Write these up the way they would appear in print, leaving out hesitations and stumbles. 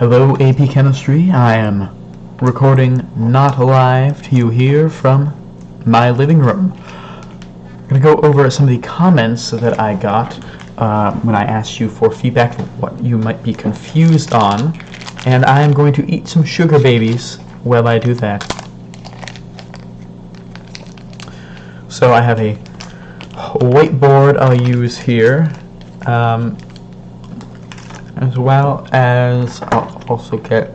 Hello, AP Chemistry. I am recording not live to you here from my living room. I'm going to go over some of the comments that I got when I asked you for feedback of what you might be confused on, and I am going to eat some sugar babies while I do that. So I have a whiteboard I'll use here, as well as I'll also get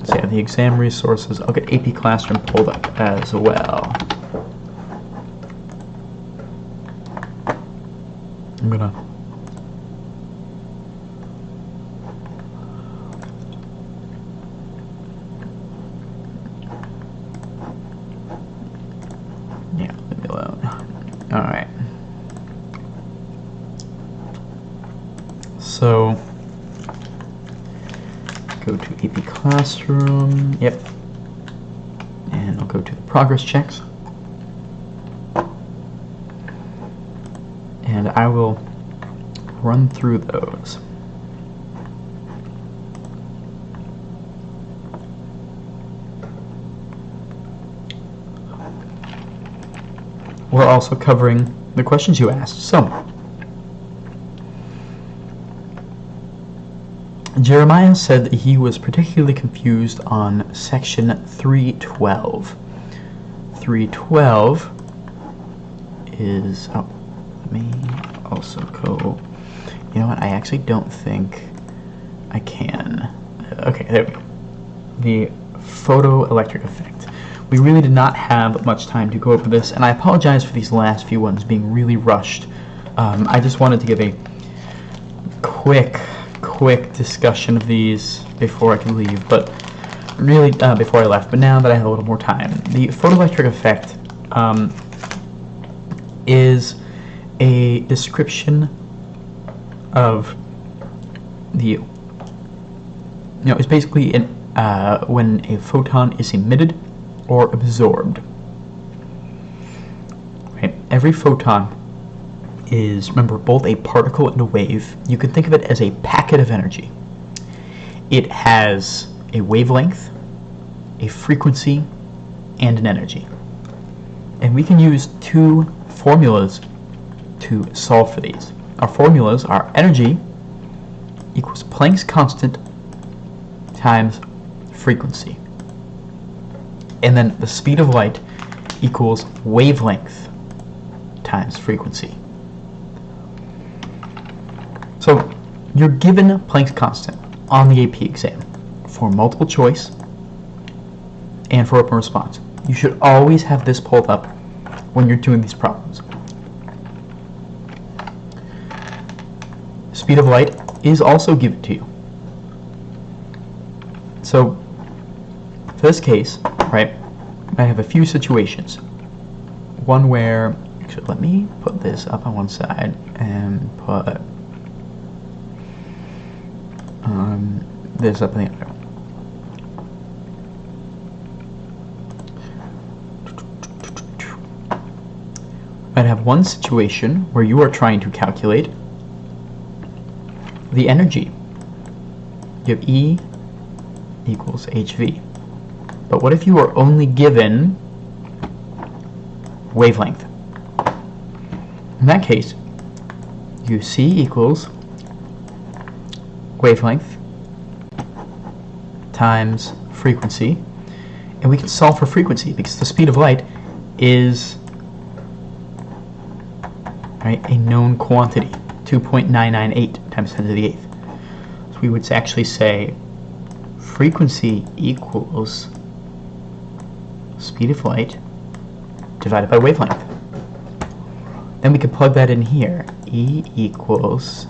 the exam resources. I'll get AP Classroom pulled up as well. I'm gonna leave me alone. Alright. So go to AP Classroom, yep, and I'll go to the progress checks, and I will run through those. We're also covering the questions you asked. So Jeremiah said that he was particularly confused on section 312. 312 is, let me also go, you know what, I actually don't think I can. Okay, there we go. The photoelectric effect. We really did not have much time to go over this, and I apologize for these last few ones being really rushed. I just wanted to give a quick discussion of these before I could leave, but really before I left, but now that I have a little more time. The photoelectric effect is a description of the, it's basically when a photon is emitted or absorbed. Right? Every photon is, remember, both a particle and a wave. You can think of it as a packet of energy. It has a wavelength, a frequency, and an energy. And we can use two formulas to solve for these. Our formulas are energy equals Planck's constant times frequency. And then the speed of light equals wavelength times frequency. So you're given Planck's constant on the AP exam for multiple choice and for open response. You should always have this pulled up when you're doing these problems. Speed of light is also given to you. So for this case, right, I have a few situations. One where, actually, let me put this up on one side and put this up in the other. I'd have one situation where you are trying to calculate the energy. You have E equals HV. But what if you are only given wavelength? In that case, UC equals wavelength times frequency, and we can solve for frequency because the speed of light is a known quantity, 2.998 times 10 to the 8th. So we would actually say frequency equals speed of light divided by wavelength. Then we can plug that in here. E equals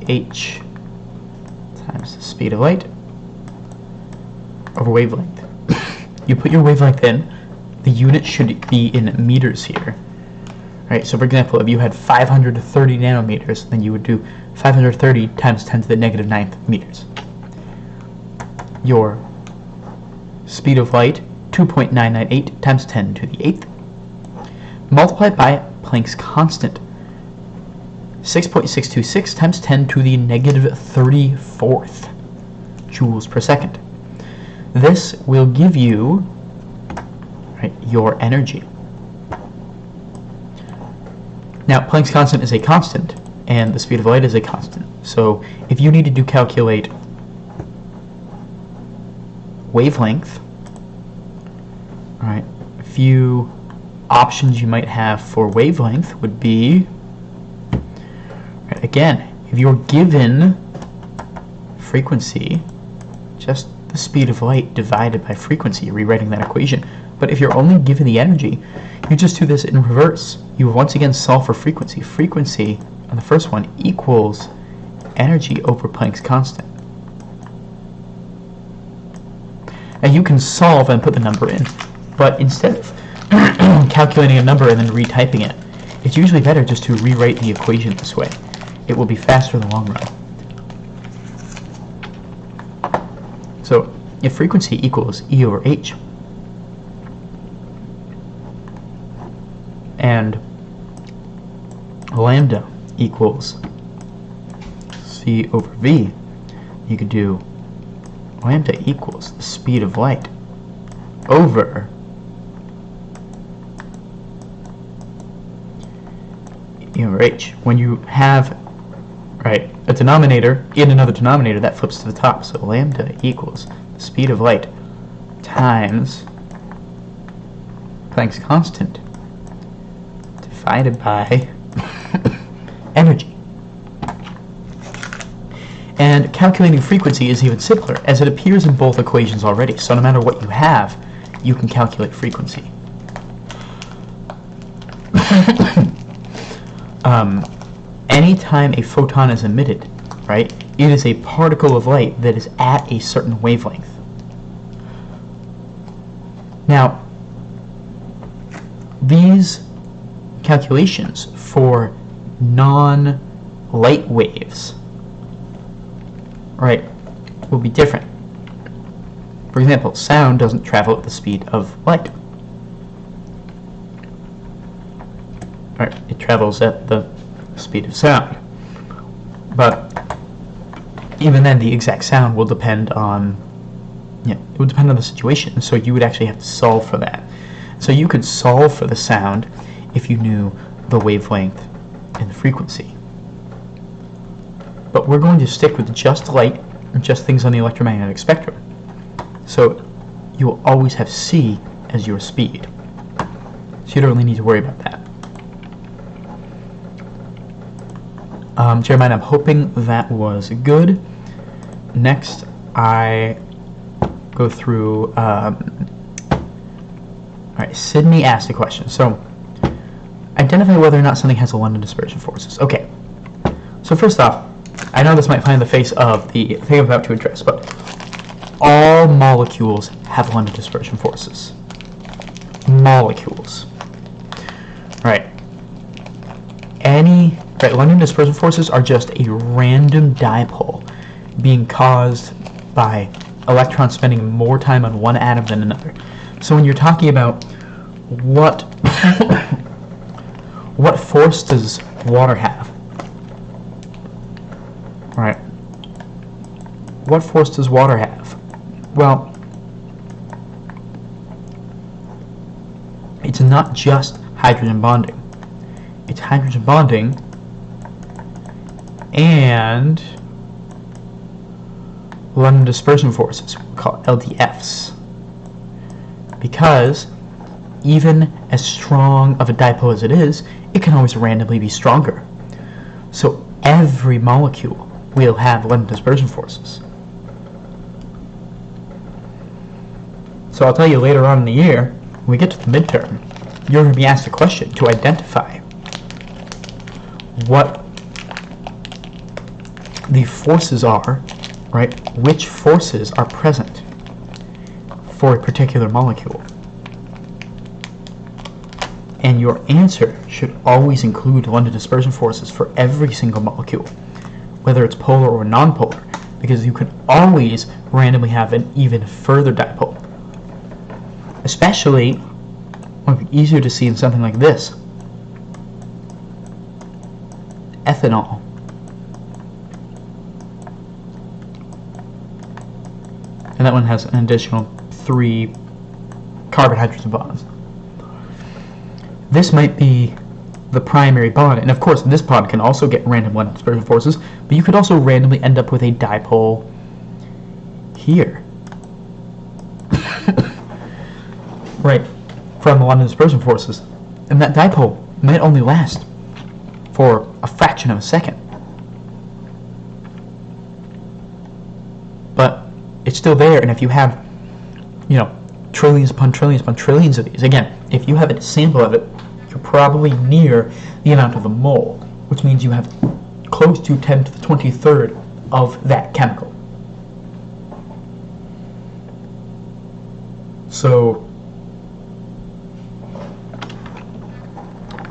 H times the speed of light over wavelength. You put your wavelength in, the unit should be in meters here. Right, so for example, if you had 530 nanometers, then you would do 530 times 10 to the negative 9th meters. Your speed of light, 2.998 times 10 to the 8th, multiplied by Planck's constant, 6.626 times 10 to the negative 34th. joules per second. This will give you, right, your energy. Now, Planck's constant is a constant, and the speed of light is a constant. So if you needed to calculate wavelength, right, a few options you might have for wavelength would be, right, again, if you're given frequency, just the speed of light divided by frequency, you're rewriting that equation. But if you're only given the energy, you just do this in reverse. You once again solve for frequency. Frequency on the first one equals energy over Planck's constant. Now you can solve and put the number in, but instead of calculating a number and then retyping it, it's usually better just to rewrite the equation this way. It will be faster in the long run. So if frequency equals E over H, and lambda equals C over V, you could do lambda equals the speed of light over E over H. When you have, right, a denominator in another denominator, that flips to the top. So lambda equals the speed of light times Planck's constant divided by energy. And calculating frequency is even simpler, as it appears in both equations already. So no matter what you have, you can calculate frequency. Anytime a photon is emitted, right, it is a particle of light that is at a certain wavelength. Now, these calculations for non-light waves, right, will be different. For example, sound doesn't travel at the speed of light. Right, it travels at the speed of sound. But even then, the exact sound will depend on, it would depend on the situation. So you would actually have to solve for that. So you could solve for the sound if you knew the wavelength and the frequency. But we're going to stick with just light and just things on the electromagnetic spectrum. So you will always have C as your speed. So you don't really need to worry about that. Jeremiah, I'm hoping that was good. Next, I go through, alright, Sydney asked a question. So, identify whether or not something has a London dispersion forces. Okay, so first off, I know this might fly in the face of the thing I'm about to address, but all molecules have London dispersion forces. Molecules. Right. London dispersion forces are just a random dipole being caused by electrons spending more time on one atom than another. So when you're talking about what what force does water have? Right. What force does water have? Well, it's not just hydrogen bonding. It's hydrogen bonding and London dispersion forces, we call LDFs, because even as strong of a dipole as it is, it can always randomly be stronger. So every molecule will have London dispersion forces. So I'll tell you later on in the year, when we get to the midterm, you're going to be asked a question to identify what the forces are, right? Which forces are present for a particular molecule. And your answer should always include London dispersion forces for every single molecule, whether it's polar or nonpolar, because you can always randomly have an even further dipole. Especially, it would be easier to see in something like this. Ethanol. and that one has an additional 3 carbon hydrogen bonds. This might be the primary bond, and of course this bond can also get random London dispersion forces, but you could also randomly end up with a dipole here. Right, from the London dispersion forces. And that dipole might only last for a fraction of a second. But it's still there, and if you have, trillions upon trillions upon trillions of these, again, if you have a sample of it, you're probably near the amount of a mole, which means you have close to 10 to the 23rd of that chemical. So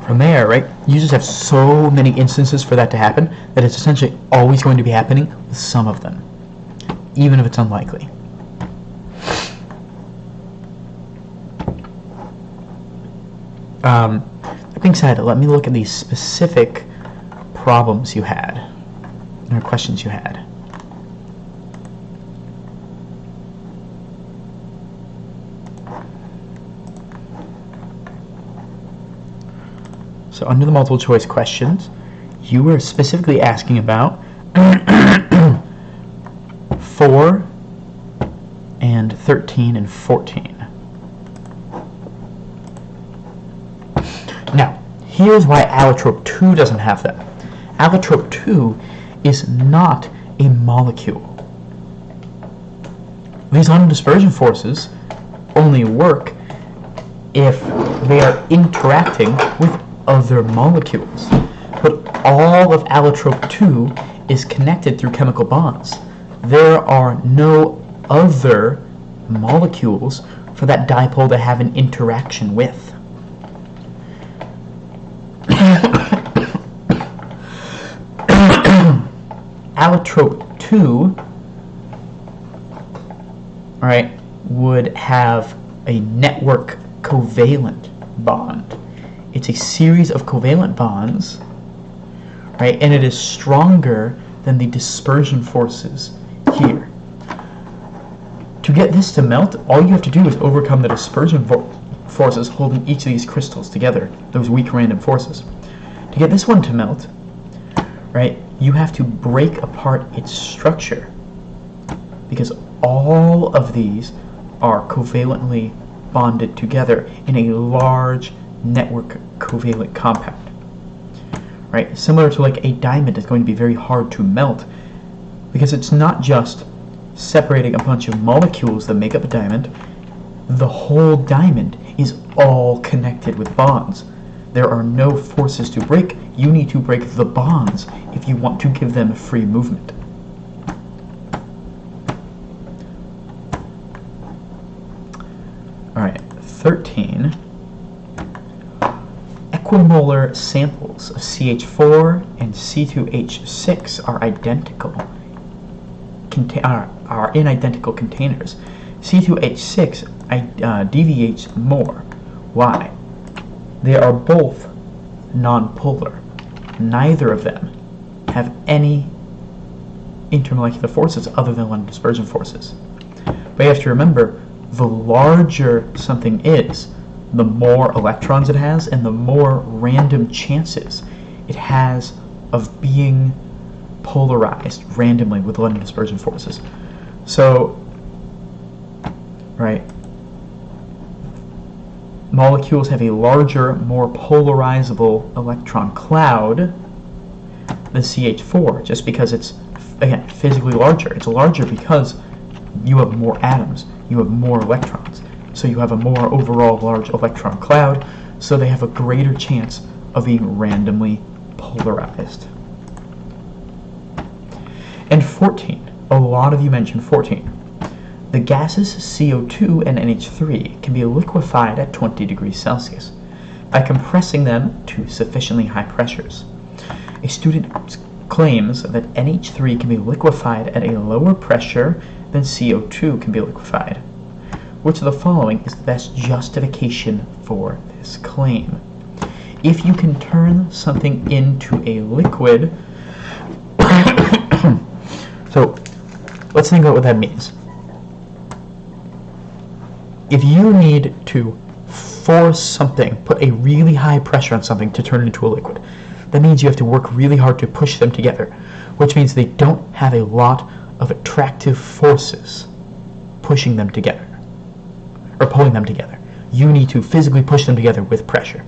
from there, right, you just have so many instances for that to happen that it's essentially always going to be happening with some of them, even if it's unlikely. That being said, let me look at these specific problems you had, or questions you had. So under the multiple choice questions, you were specifically asking about 4 and 13 and 14. Now, here's why allotrope 2 doesn't have that. Allotrope 2 is not a molecule. These London dispersion forces only work if they are interacting with other molecules. But all of allotrope 2 is connected through chemical bonds. There are no other molecules for that dipole to have an interaction with. Allotrope 2, right, would have a network covalent bond. It's a series of covalent bonds, right, and it is stronger than the dispersion forces here. To get this to melt, all you have to do is overcome the dispersion forces holding each of these crystals together, those weak random forces. To get this one to melt, right, you have to break apart its structure, because all of these are covalently bonded together in a large network covalent compound. Right? Similar to like a diamond, is going to be very hard to melt, because it's not just separating a bunch of molecules that make up a diamond. The whole diamond is all connected with bonds. There are no forces to break. You need to break the bonds if you want to give them free movement. Alright, 13. Equimolar samples of CH4 and C2H6 are identical. Are in identical containers. C2H6 deviates more. Why? They are both nonpolar. Neither of them have any intermolecular forces other than London dispersion forces. But you have to remember, the larger something is, the more electrons it has and the more random chances it has of being polarized randomly with London dispersion forces. So, right, molecules have a larger, more polarizable electron cloud than CH4, just because it's, again, physically larger. It's larger because you have more atoms, you have more electrons, so you have a more overall large electron cloud, so they have a greater chance of being randomly polarized. And 14, a lot of you mentioned 14. The gases CO2 and NH3 can be liquefied at 20 degrees Celsius by compressing them to sufficiently high pressures. A student claims that NH3 can be liquefied at a lower pressure than CO2 can be liquefied. Which of the following is the best justification for this claim? If you can turn something into a liquid, so let's think about what that means. if you need to force something, put a really high pressure on something to turn it into a liquid, that means you have to work really hard to push them together, which means they don't have a lot of attractive forces pushing them together, or pulling them together. You need to physically push them together with pressure.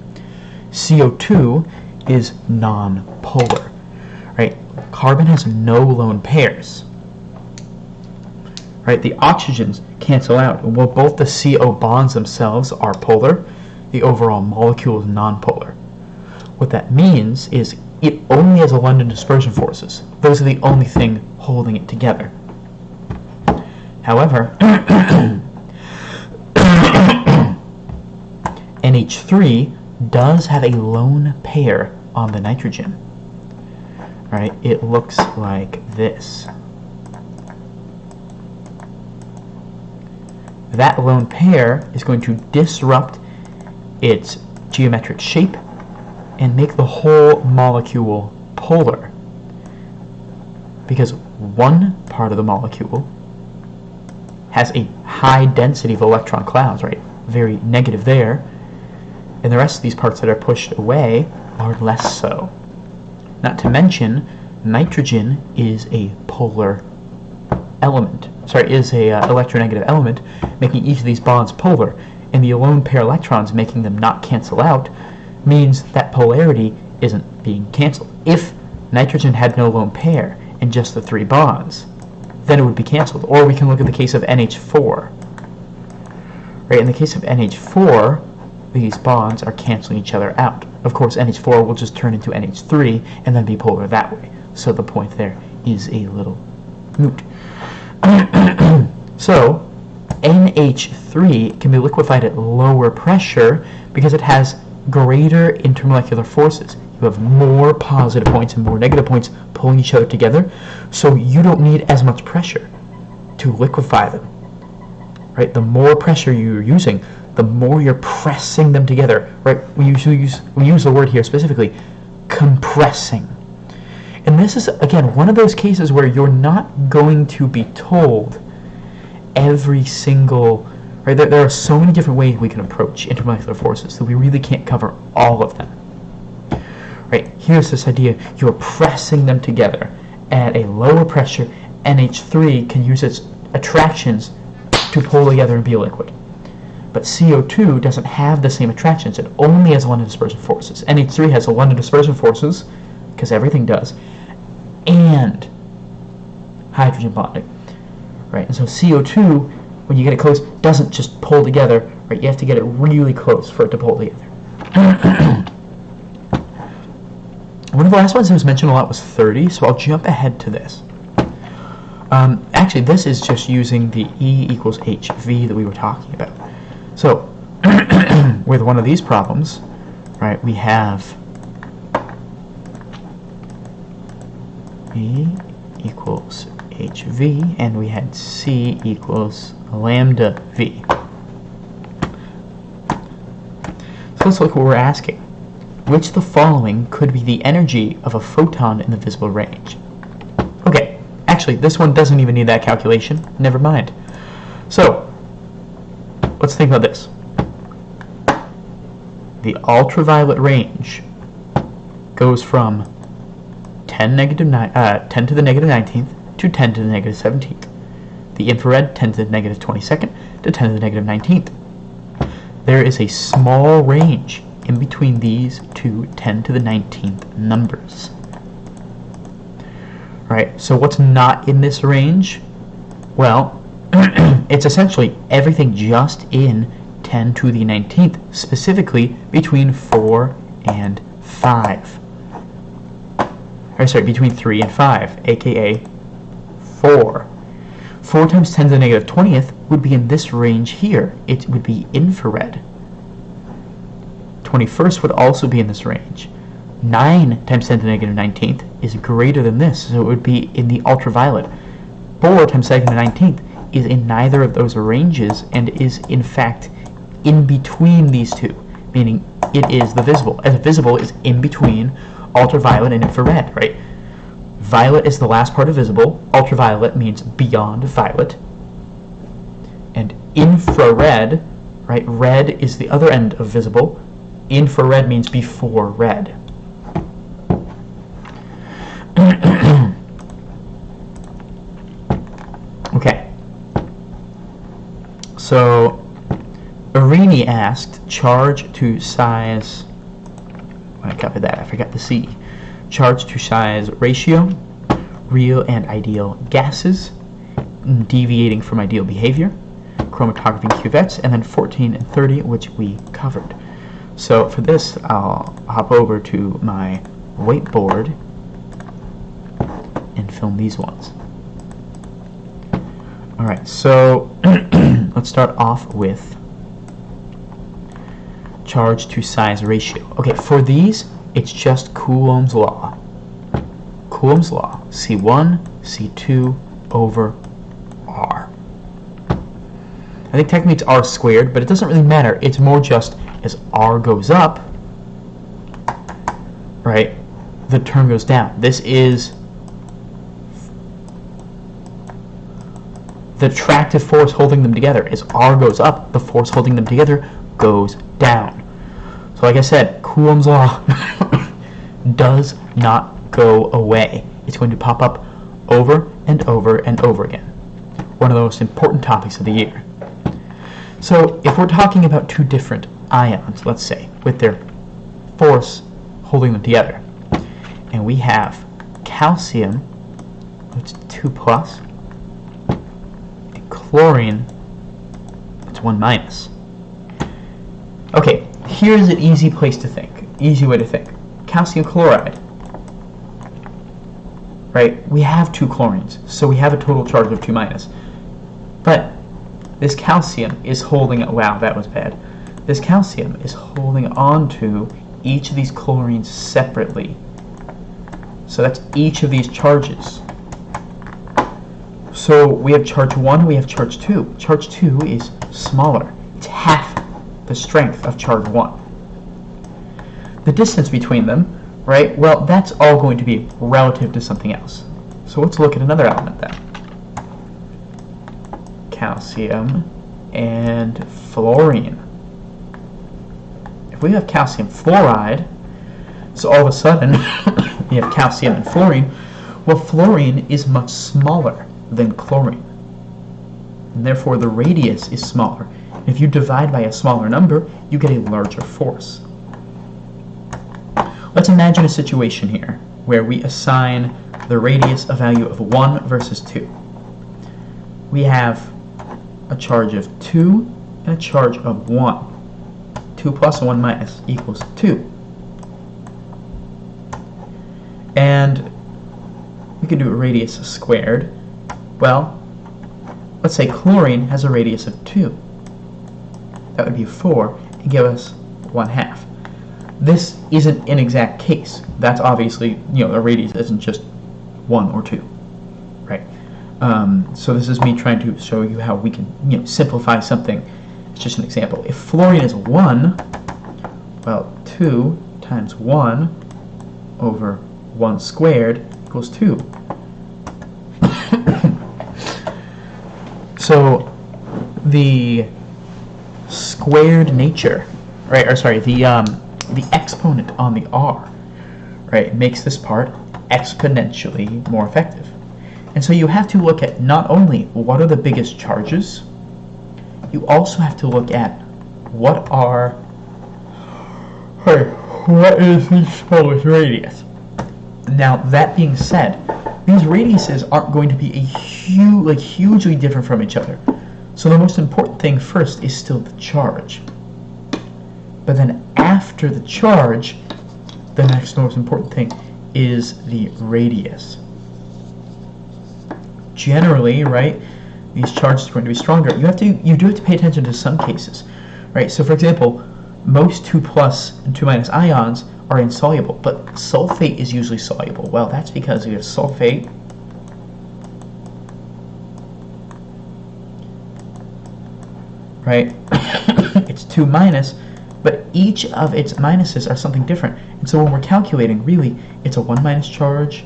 CO2 is non-polar, right? Carbon has no lone pairs, right? The oxygens cancel out. Well, both the CO bonds themselves are polar, the overall molecule is non-polar. What that means is it only has a London dispersion forces. Those are the only thing holding it together. However, NH3 does have a lone pair on the nitrogen. Right? It looks like this. That lone pair is going to disrupt its geometric shape and make the whole molecule polar, because one part of the molecule has a high density of electron clouds, right? Very negative there, and the rest of these parts that are pushed away are less so. Not to mention, nitrogen is a polar element. Is a electronegative element, making each of these bonds polar, and the lone pair electrons making them not cancel out means that polarity isn't being canceled. If nitrogen had no lone pair and just the 3 bonds, then it would be canceled. Or we can look at the case of NH4. Right, in the case of NH4, these bonds are canceling each other out. Of course, NH4 will just turn into NH3 and then be polar that way. So the point there is a little moot. So, NH3 can be liquefied at lower pressure because it has greater intermolecular forces. You have more positive points and more negative points pulling each other together, so you don't need as much pressure to liquefy them. Right? The more pressure you're using, the more you're pressing them together. Right? We use the word here specifically, compressing. And this is, again, one of those cases where you're not going to be told every single, right? There are so many different ways we can approach intermolecular forces that we really can't cover all of them. Right? Here's this idea, you're pressing them together at a lower pressure. NH3 can use its attractions to pull together and be a liquid. But CO2 doesn't have the same attractions. It only has London dispersion forces. NH3 has the London dispersion forces, because everything does, and hydrogen bonding. Right? And so CO2, when you get it close, doesn't just pull together. Right? You have to get it really close for it to pull together. One of the last ones that was mentioned a lot was 30, so I'll jump ahead to this. Actually, this is just using the E equals HV that we were talking about. So, with one of these problems, right, we have E equals HV, and we had C equals lambda V. So let's look at what we're asking. Which of the following could be the energy of a photon in the visible range? Okay, actually, this one doesn't even need that calculation. Never mind. So, let's think about this. The ultraviolet range goes from 10 to the negative 19th to 10 to the negative 17th. The infrared 10 to the negative 22nd to 10 to the negative 19th. There is a small range in between these two 10 to the 19th numbers. Right, so what's not in this range? Well, it's essentially everything just in 10 to the 19th, specifically between 4 and 5. Or sorry, between 3 and 5, aka 4. 4 times 10 to the negative 20th would be in this range here. It would be infrared. 21st would also be in this range. 9 times 10 to the negative 19th is greater than this, so it would be in the ultraviolet. 4 times 10 to the 19th is in neither of those ranges and is in fact in between these two, meaning it is the visible. As visible is in between ultraviolet and infrared, right? Violet is the last part of visible. Ultraviolet means beyond violet. And infrared right? Red is the other end of visible. Infrared means before red. Okay. So, Arini asked, charge to size, when I copied that, I forgot the C. Charge to size ratio, real and ideal gases, deviating from ideal behavior, chromatography cuvettes, and then 14 and 30, which we covered. So for this, I'll hop over to my whiteboard and film these ones. Alright, so let's start off with charge to size ratio. Okay, for these, it's just Coulomb's law. Coulomb's law, C1, C2 over R. I think technically it's R squared, but it doesn't really matter. It's more just as R goes up, right, the term goes down. This is the attractive force holding them together. As R goes up, the force holding them together goes down. So like I said, Coulomb's law does not go away. It's going to pop up over and over and over again. One of the most important topics of the year. So if we're talking about two different ions, let's say, with their force holding them together, and we have calcium, which is 2 plus, and chlorine, it's 1 minus. Okay, here's an easy place to think, easy way to think. Calcium chloride, right? We have 2 chlorines, so we have a total charge of 2 minus. But this calcium is holding, wow, that was bad. This calcium is holding on to each of these chlorines separately. So that's each of these charges. So we have charge 1, we have charge 2. Charge 2 is smaller. It's half the strength of charge 1. The distance between them, right, well, that's all going to be relative to something else. So let's look at another element then. Calcium and fluorine. If we have calcium fluoride, so all of a sudden we have calcium and fluorine, well, fluorine is much smaller than chlorine, and therefore the radius is smaller. If you divide by a smaller number, you get a larger force. Let's imagine a situation here where we assign the radius a value of 1 versus 2. We have a charge of 2 and a charge of 1. 2 plus 1 minus equals 2. And we could do a radius squared. Well, let's say chlorine has a radius of 2. That would be 4 and give us 1/2. This isn't an exact case. That's obviously, a radius isn't just 1 or 2, right? So this is me trying to show you how we can, simplify something. It's just an example. If fluorine is 1, well, 2 times 1 over 1 squared equals 2. So the squared nature, right, or sorry, the exponent on the R, right, makes this part exponentially more effective. And so you have to look at not only what are the biggest charges, you also have to look at what is the smallest radius. Now, that being said, these radiuses aren't going to be hugely different from each other. So the most important thing first is still the charge. But then after the charge, the next most important thing is the radius. Generally, right, these charges are going to be stronger. You do have to pay attention to some cases, right? So for example, most 2 plus and 2 minus ions are insoluble, but sulfate is usually soluble. Well, that's because we have sulfate, right? It's 2 minus, but each of its minuses are something different. And so when we're calculating, really, it's a 1 minus charge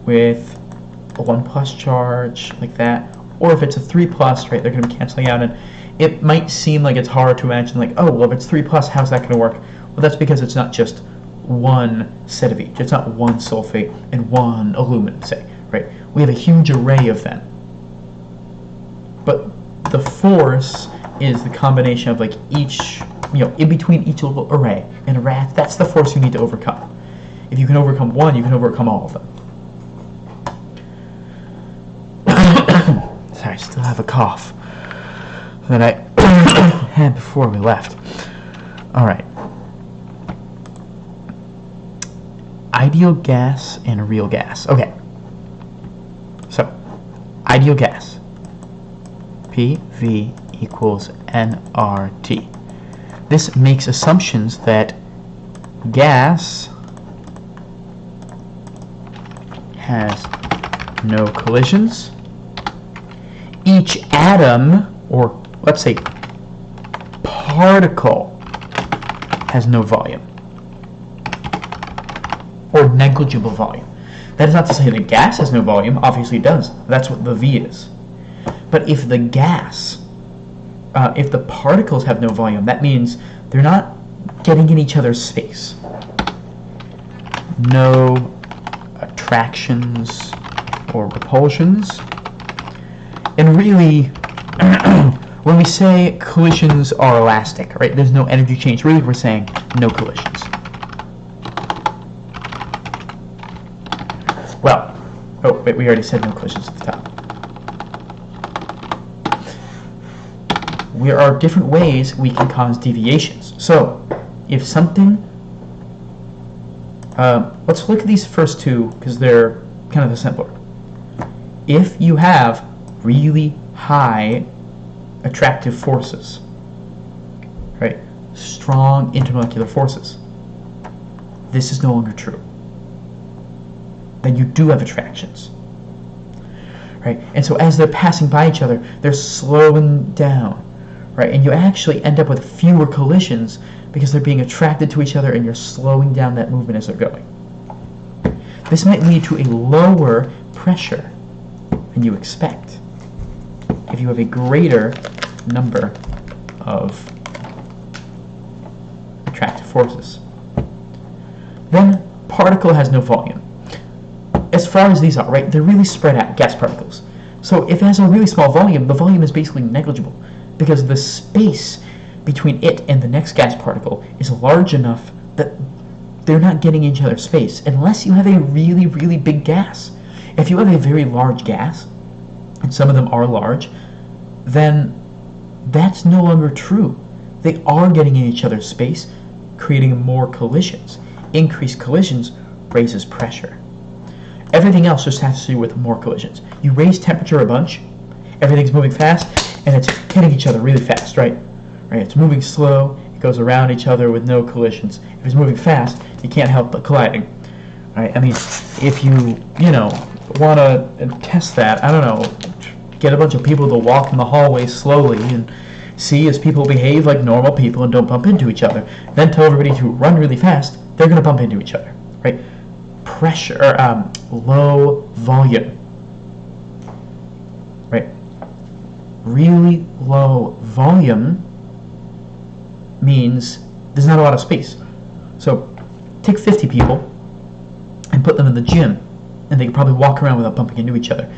with a 1 plus charge, like that. Or if it's a 3 plus, right, they're going to be canceling out. And it might seem like it's hard to imagine, like, oh, well, if it's 3 plus, how's that going to work? Well, that's because it's not just one set of each. It's not one sulfate and one aluminum, say, right? We have a huge array of them. But the force is the combination of, like, each, in between each little array. And that's the force you need to overcome. If you can overcome one, you can overcome all of them. Sorry, I still have a cough that I had before we left. All right. Ideal gas and real gas. Okay. So, ideal gas. PV equals nRT. This makes assumptions that gas has no collisions. Each atom, or let's say particle, has no volume, or negligible volume. That is not to say that gas has no volume. Obviously it does. That's what the V is. But if the gas, if the particles have no volume, that means they're not getting in each other's space. No attractions or repulsions. And really, when we say collisions are elastic, right, there's no energy change, really we're saying no collisions. Well, oh, wait, we already said no collisions at the top. There are different ways we can cause deviations. So, if something, let's look at these first two, because they're kind of the simpler. If you have really high attractive forces, right? Strong intermolecular forces. This is no longer true. Then you do have attractions, right? And so as they're passing by each other, they're slowing down, right? And you actually end up with fewer collisions because they're being attracted to each other and you're slowing down that movement as they're going. This might lead to a lower pressure than you expect if you have a greater number of attractive forces. Then, particle has no volume. As far as these are, right, they're really spread out, gas particles. So if it has a really small volume, the volume is basically negligible because the space between it and the next gas particle is large enough that they're not getting each other's space unless you have a really, really big gas. If you have a very large gas, and some of them are large, then that's no longer true. They are getting in each other's space, creating more collisions. Increased collisions raises pressure. Everything else just has to do with more collisions. You raise temperature a bunch, everything's moving fast, and it's hitting each other really fast, right? Right? It's moving slow, it goes around each other with no collisions. If it's moving fast, you can't help but colliding. Right? I mean, if you want to test that, I don't know, get a bunch of people to walk in the hallway slowly and see as people behave like normal people and don't bump into each other. Then tell everybody to run really fast, they're going to bump into each other, right? Pressure, low volume, right? Really low volume means there's not a lot of space. So take 50 people and put them in the gym, and they can probably walk around without bumping into each other.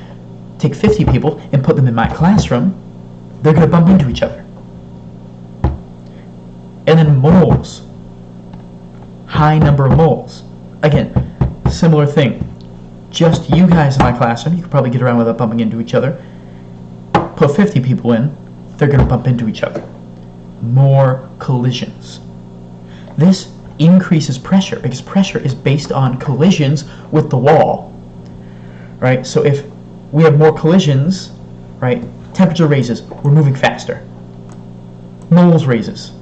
Take 50 people and put them in my classroom, they're going to bump into each other. And then moles. High number of moles. Again, similar thing. Just you guys in my classroom, you could probably get around without bumping into each other. Put 50 people in, they're going to bump into each other. More collisions. This increases pressure because pressure is based on collisions with the wall. Right? So if we have more collisions, right, temperature raises, we're moving faster. Moles raises,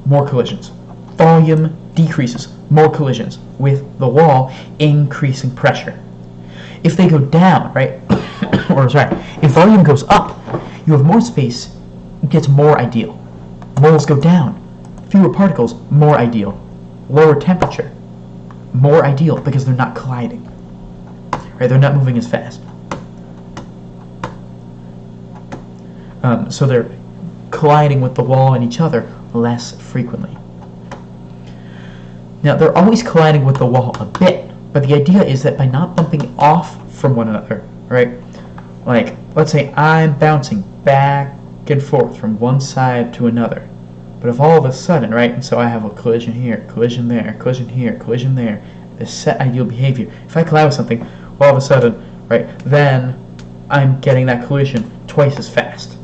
more collisions. Volume decreases, more collisions with the wall, increasing pressure. If they go down, right, if volume goes up, you have more space, it gets more ideal. Moles go down, fewer particles, more ideal. Lower temperature, more ideal because they're not colliding. Right, they're not moving as fast. So they're colliding with the wall and each other less frequently. Now, they're always colliding with the wall a bit, but the idea is that by not bumping off from one another, right? Like, let's say I'm bouncing back and forth from one side to another. But if all of a sudden, right, and so I have a collision here, collision there, collision here, collision there, this set ideal behavior. If I collide with something, all of a sudden, right, then I'm getting that collision twice as fast.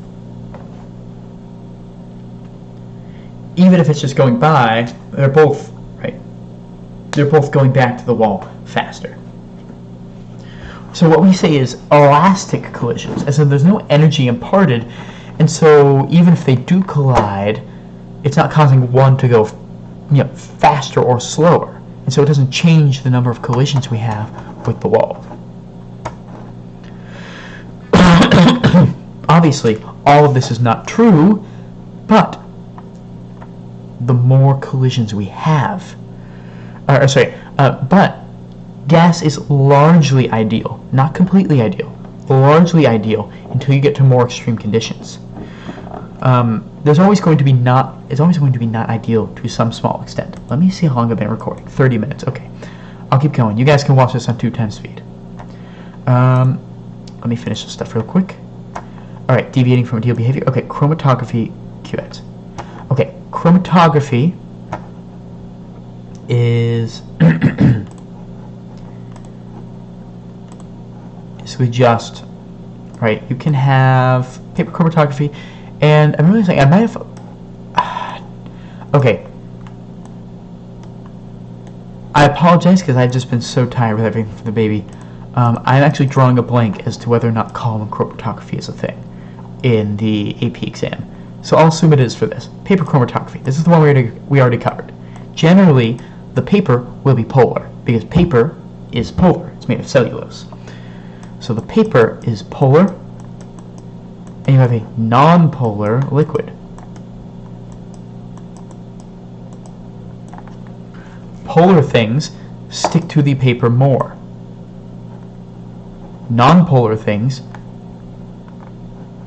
Even if it's just going by, they're both, right, they're both going back to the wall faster. So what we say is elastic collisions, as in there's no energy imparted, and so even if they do collide, it's not causing one to go, faster or slower, and so it doesn't change the number of collisions we have with the wall. Obviously, all of this is not true, but the more collisions we have, but gas is largely ideal, not completely ideal, largely ideal until you get to more extreme conditions. It's always going to be not ideal to some small extent. Let me see how long I've been recording. 30 minutes. Okay, I'll keep going. You guys can watch this on 2x speed. Let me finish this stuff real quick. All right, deviating from ideal behavior. Okay, chromatography cuvettes. Okay, chromatography is basically just, right, you can have paper chromatography, and I'm really saying I might have, okay, I apologize because I've just been so tired with everything for the baby. I'm actually drawing a blank as to whether or not column chromatography is a thing in the AP exam. So I'll assume it is for this. Paper chromatography. This is the one we already covered. Generally, the paper will be polar because paper is polar. It's made of cellulose. So the paper is polar, and you have a non-polar liquid. Polar things stick to the paper more. Non-polar things,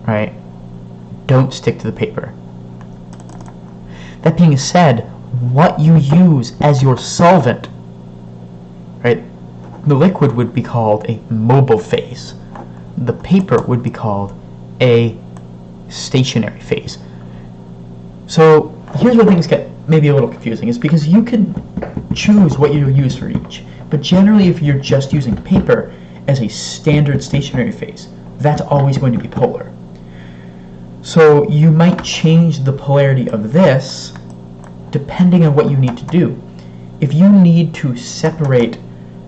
right, don't stick to the paper. That being said, what you use as your solvent, right, the liquid would be called a mobile phase. The paper would be called a stationary phase. So here's where things get maybe a little confusing. It's because you can choose what you use for each. But generally, if you're just using paper as a standard stationary phase, that's always going to be polar. So you might change the polarity of this depending on what you need to do. If you need to separate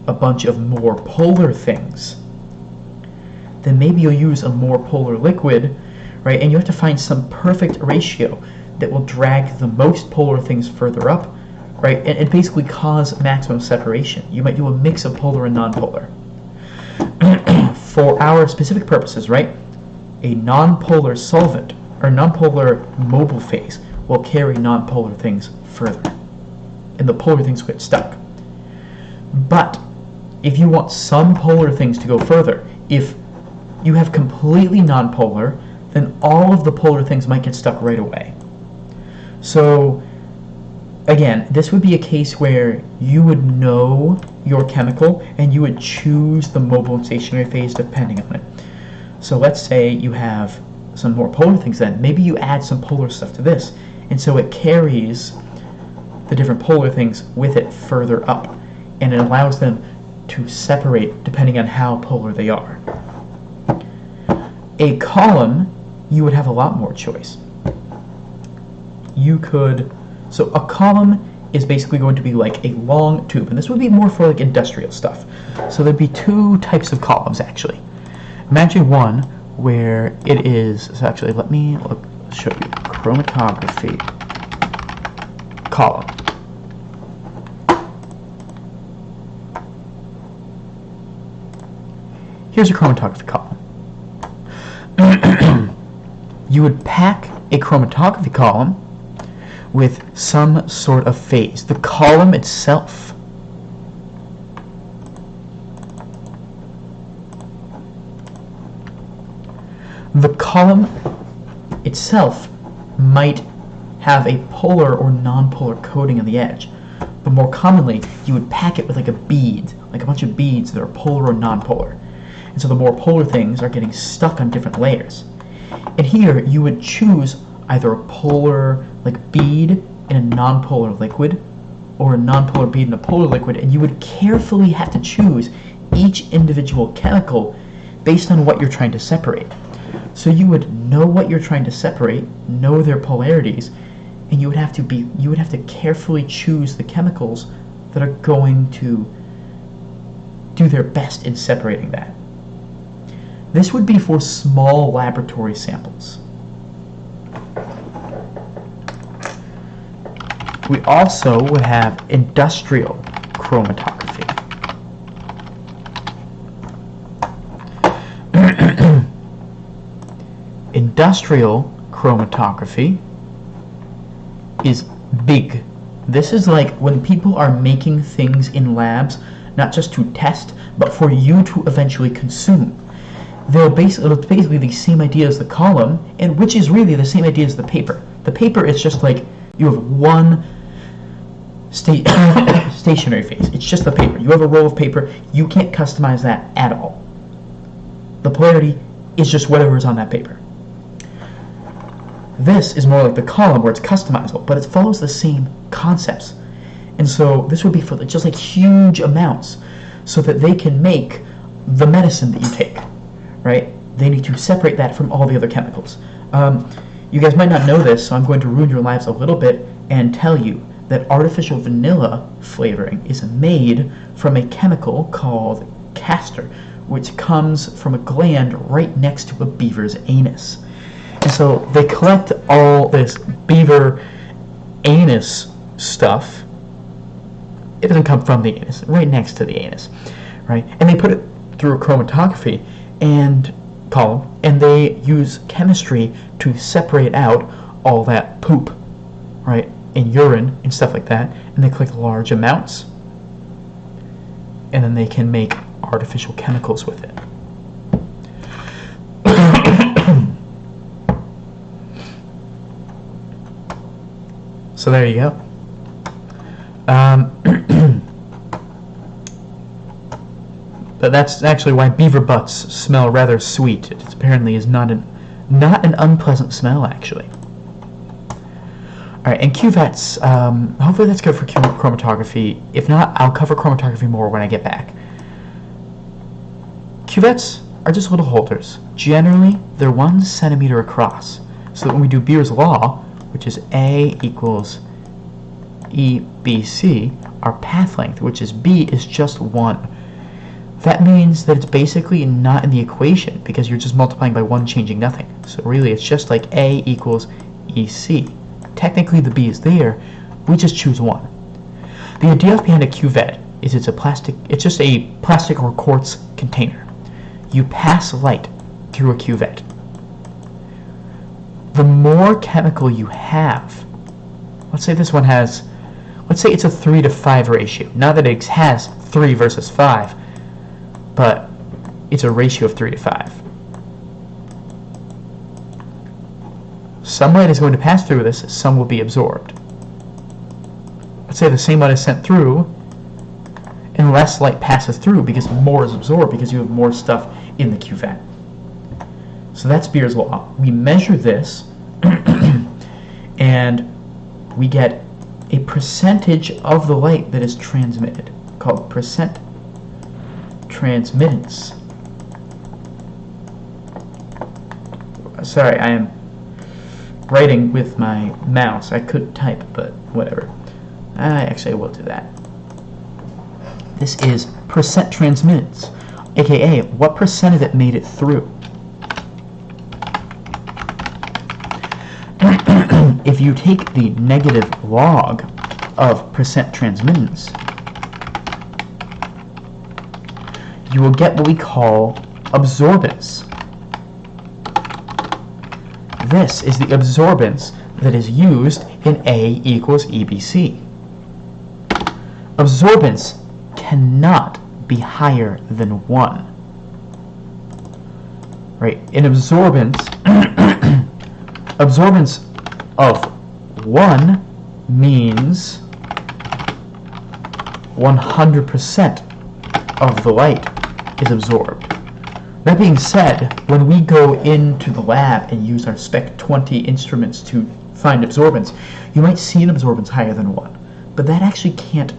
a bunch of more polar things, then maybe you'll use a more polar liquid, right? And you have to find some perfect ratio that will drag the most polar things further up, right? And basically cause maximum separation. You might do a mix of polar and non-polar. For our specific purposes, right? A non-polar solvent or non-polar mobile phase will carry non-polar things further, and the polar things get stuck. But if you want some polar things to go further, if you have completely non-polar, then all of the polar things might get stuck right away. So again, this would be a case where you would know your chemical and you would choose the mobile and stationary phase depending on it. So let's say you have some more polar things, then maybe you add some polar stuff to this, and so it carries the different polar things with it further up, and it allows them to separate depending on how polar they are. A column, you would have a lot more choice. So a column is basically going to be like a long tube, and this would be more for like industrial stuff. So there'd be two types of columns actually. Imagine one where it is, so actually let me show you chromatography column. Here's a chromatography column. You would pack a chromatography column with some sort of phase. The column itself might have a polar or non-polar coating on the edge. But more commonly, you would pack it with like a bead, like a bunch of beads that are polar or non-polar. And so the more polar things are getting stuck on different layers. And here, you would choose either a polar like bead in a non-polar liquid, or a non-polar bead in a polar liquid, and you would carefully have to choose each individual chemical based on what you're trying to separate. So you would know what you're trying to separate, know their polarities, and you would have to carefully choose the chemicals that are going to do their best in separating that. This would be for small laboratory samples. We also would have industrial chromatography. Industrial chromatography is big. This is like when people are making things in labs, not just to test, but for you to eventually consume. It's basically the same idea as the column, and which is really the same idea as the paper. The paper is just like you have one stationary phase. It's just the paper. You have a roll of paper. You can't customize that at all. The polarity is just whatever is on that paper. This is more like the column where it's customizable, but it follows the same concepts. And so this would be for just like huge amounts so that they can make the medicine that you take, right? They need to separate that from all the other chemicals. You guys might not know this, so I'm going to ruin your lives a little bit and tell you that artificial vanilla flavoring is made from a chemical called castor, which comes from a gland right next to a beaver's anus. And so they collect all this beaver anus stuff. It doesn't come from the anus, right next to the anus, right? And they put it through a chromatography and column, and they use chemistry to separate out all that poop, right, and urine and stuff like that, and they collect large amounts, and then they can make artificial chemicals with it. So there you go. But that's actually why beaver butts smell rather sweet. It apparently is not an unpleasant smell, actually. All right, and cuvettes. Hopefully that's good for chromatography. If not, I'll cover chromatography more when I get back. Cuvettes are just little holders. Generally, they're 1 centimeter across. So that when we do Beer's law, which is A equals EBC, our path length, which is B, is just 1. That means that it's basically not in the equation because you're just multiplying by 1, changing nothing. So really, it's just like A equals EC. Technically, the B is there. We just choose 1. The idea behind a cuvette is it's just a plastic or quartz container. You pass light through a cuvette. The more chemical you have, let's say this one has, let's say it's a 3 to 5 ratio. Not that it has 3 versus 5, but it's a ratio of 3 to 5. Some light is going to pass through this, some will be absorbed. Let's say the same light is sent through, and less light passes through because more is absorbed because you have more stuff in the cuvette. So that's Beer's law. We measure this, and we get a percentage of the light that is transmitted, called percent transmittance. Sorry, I am writing with my mouse. I could type, but whatever. Actually, I will do that. This is percent transmittance, aka what percent of it made it through. If you take the negative log of percent transmittance, you will get what we call absorbance. This is the absorbance that is used in A equals EBC. Absorbance cannot be higher than 1. Right? In absorbance, absorbance of 1 means 100% of the light is absorbed. That being said, when we go into the lab and use our Spec 20 instruments to find absorbance, you might see an absorbance higher than 1, but that actually can't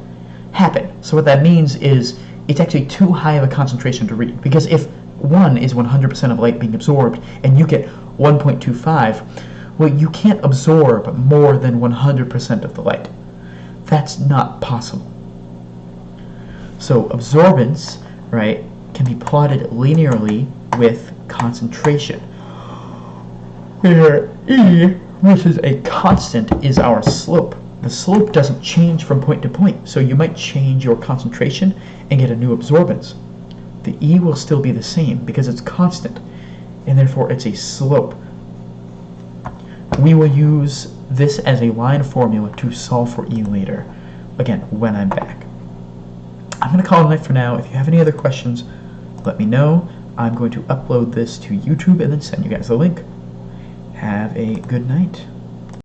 happen. So what that means is it's actually too high of a concentration to read, because if 1 is 100% of light being absorbed and you get 1.25, well, you can't absorb more than 100% of the light. That's not possible. So absorbance, right, can be plotted linearly with concentration, where E, which is a constant, is our slope. The slope doesn't change from point to point, so you might change your concentration and get a new absorbance. The E will still be the same because it's constant, and therefore it's a slope. We will use this as a line formula to solve for E later, again, when I'm back. I'm going to call it a night for now. If you have any other questions, let me know. I'm going to upload this to YouTube and then send you guys a link. Have a good night.